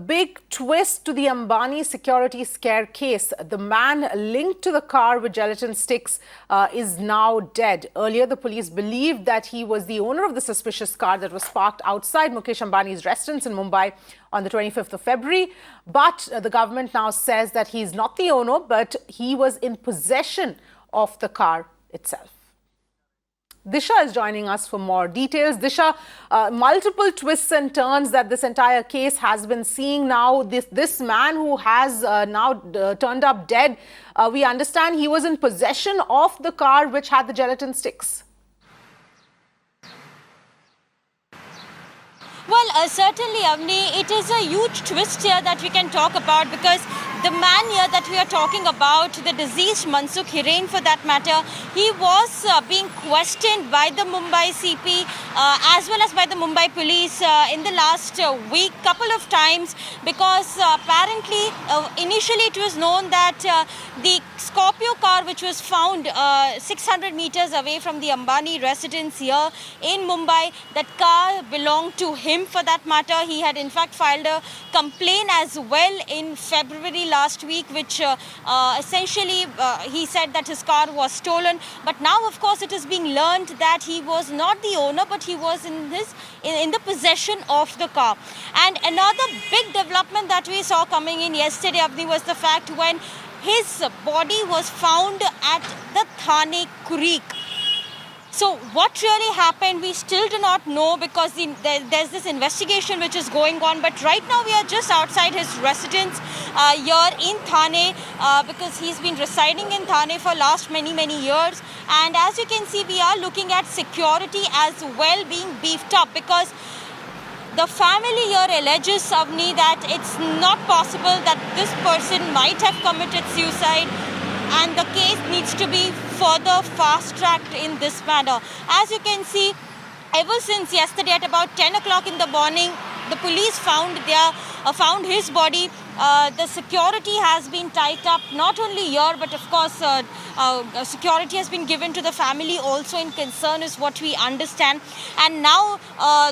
Big twist to the Ambani security scare case. The man linked to the car with gelatin sticks is now dead. Earlier, the police believed that he was the owner of the suspicious car that was parked outside Mukesh Ambani's residence in Mumbai on the 25th of February. But the government now says that he's not the owner, but he was in possession of the car itself. Disha is joining us for more details. Disha, multiple twists and turns that this entire case has been seeing now. This man who has now turned up dead, we understand he was in possession of the car which had the gelatin sticks. Well, certainly, Avni, it is a huge twist here that we can talk about, because the man here that we are talking about, the deceased Mansukh Hiren for that matter, he was being questioned by the Mumbai CP as well as by the Mumbai police in the last week, couple of times, because apparently initially it was known that the Scorpio car which was found 600 meters away from the Ambani residence here in Mumbai, that car belonged to him for that matter. He had in fact filed a complaint as well in February last week, which essentially he said that his car was stolen. But now, of course, it is being learned that he was not the owner, but he was in the possession of the car. And another big development that we saw coming in yesterday, Avni, was the fact when his body was found at the Thane Creek. So what really happened, we still do not know, because there's this investigation which is going on. But right now we are just outside his residence here in Thane, because he's been residing in Thane for last many years. And as you can see, we are looking at security as well being beefed up, because the family here alleges, Avni, that it's not possible that this person might have committed suicide, and the case needs to be further fast-tracked in this manner. As you can see, ever since yesterday at about 10 o'clock in the morning, the police found his body. The security has been tied up, not only here, but of course security has been given to the family also in concern, is what we understand. And now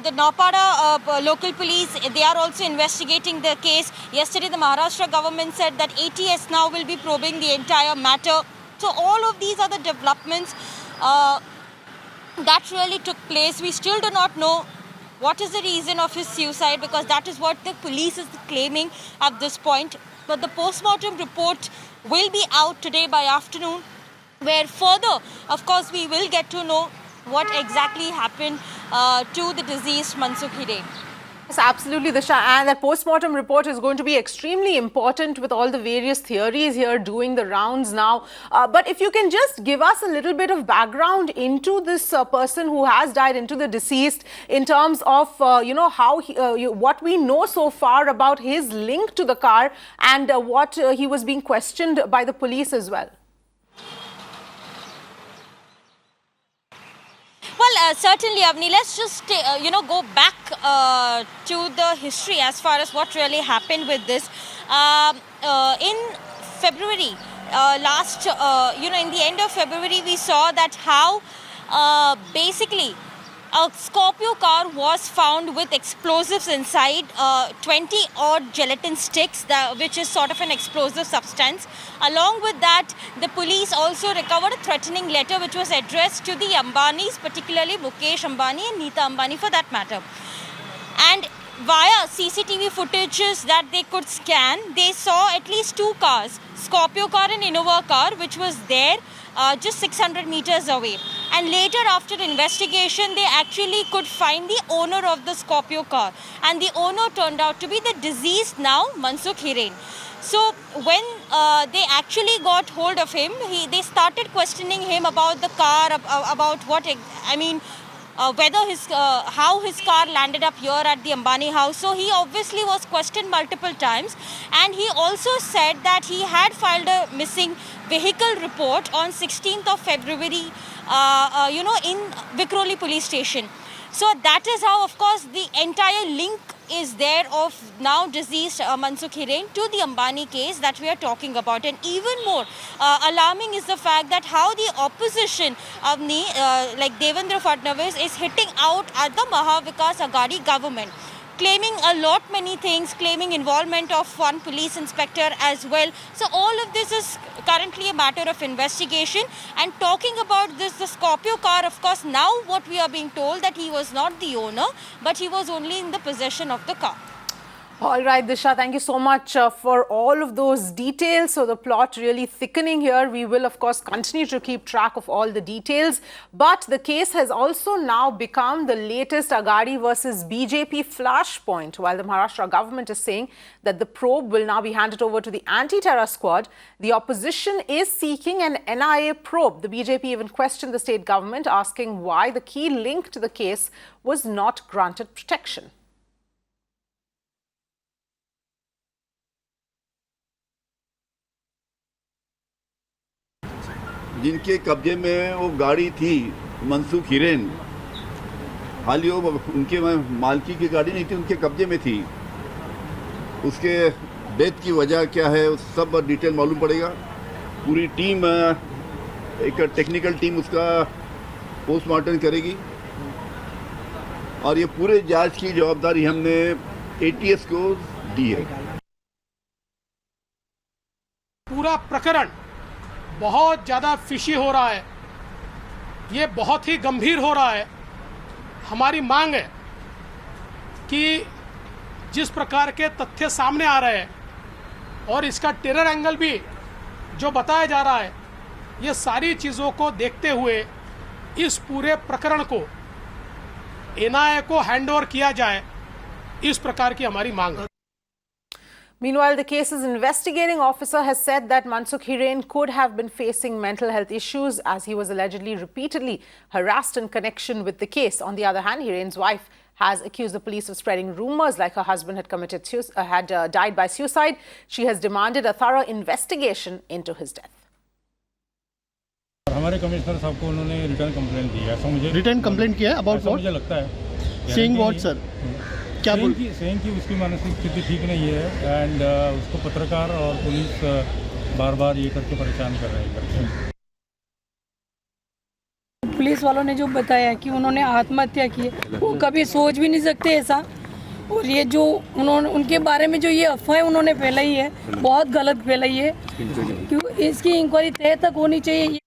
the Naupada local police, they are also investigating the case. Yesterday the Maharashtra government said that ATS now will be probing the entire matter. So all of these are the developments that really took place. We still do not know what is the reason of his suicide, because that is what the police is claiming at this point. But the post-mortem report will be out today by afternoon, where further, of course, we will get to know what exactly happened to the deceased Mansukh Hiren. Yes, absolutely, Disha. And that post-mortem report is going to be extremely important, with all the various theories here doing the rounds now. But if you can just give us a little bit of background into this person who has died, into the deceased, in terms of, how what we know so far about his link to the car, and what he was being questioned by the police as well. Well, certainly, Avni, let's just, go back to the history as far as what really happened with this. In February, in the end of February, we saw that how basically a Scorpio car was found with explosives inside, 20 odd gelatin sticks, which is sort of an explosive substance. Along with that, the police also recovered a threatening letter which was addressed to the Ambanis, particularly Mukesh Ambani and Neeta Ambani for that matter. And via CCTV footages that they could scan, they saw at least two cars, Scorpio car and Innova car, which was there just 600 meters away. And later, after investigation, they actually could find the owner of the Scorpio car. And the owner turned out to be the deceased now, Mansukh Hiren. So when they actually got hold of him, they started questioning him about the car, about how his car landed up here at the Ambani house. So he obviously was questioned multiple times, and he also said that he had filed a missing vehicle report on 16th of February, in Vikhroli police station. So that is how, of course, the entire link is there of now deceased Mansukh Hiren to the Ambani case that we are talking about. And even more alarming is the fact that how the opposition of like Devendra Fadnavis is hitting out at the Maha Vikas Aghadi government. claiming a lot many things, claiming involvement of one police inspector as well. So all of this is currently a matter of investigation. And talking about this, the Scorpio car, of course, now what we are being told that he was not the owner, but he was only in the possession of the car. All right, Disha, thank you so much for all of those details. So the plot really thickening here. We will, of course, continue to keep track of all the details. But the case has also now become the latest Agadi versus BJP flashpoint. While the Maharashtra government is saying that the probe will now be handed over to the anti-terror squad, the opposition is seeking an NIA probe. The BJP even questioned the state government, asking why the key link to the case was not granted protection. जिनके कब्जे में वो गाड़ी थी मनसुख हिरेन, हाल ही वो उनके मालकी की गाड़ी नहीं थी, उनके कब्जे में थी। उसके डेथ की वजह क्या है उस सब डिटेल मालूम पड़ेगा। पूरी टीम, एक टेक्निकल टीम उसका पोस्टमार्टम करेगी और ये पूरे जांच की जवाबदारी हमने ATS को दी है। पूरा प्रकरण बहुत ज़्यादा फिशी हो रहा है, ये बहुत ही गंभीर हो रहा है। हमारी मांग है कि जिस प्रकार के तथ्य सामने आ रहे हैं और इसका टेरर एंगल भी जो बताया जा रहा है, ये सारी चीज़ों को देखते हुए इस पूरे प्रकरण को NIA को हैंडओवर किया जाए, इस प्रकार की हमारी मांग है। Meanwhile, the case's investigating officer has said that Mansukh Hiren could have been facing mental health issues as he was allegedly repeatedly harassed in connection with the case. On the other hand, Hiren's wife has accused the police of spreading rumors like her husband had died by suicide. She has demanded a thorough investigation into his death. हमारे commissioner साहब को उन्होंने return complaint दी है, ऐसा मुझे return complaint किया है about what, मुझे लगता है सेइंग व्हाट सर, क्या बोल सेइंग कि उसकी मानसिक स्थिति ठीक नहीं है एंड उसको पत्रकार और पुलिस बार बार ये करके परेशान कर रहे हैं। पुलिस वालों ने जो बताया कि उन्होंने आत्महत्या की है, वो कभी सोच भी नहीं सकते ऐसा। और ये जो उन्होंने उनके बारे में जो ये अफवाह उन्होंने फैलाई है, बहुत गलत फैलाई है। क्यों इसकी इंक्वायरी तय तक होनी चाहिए।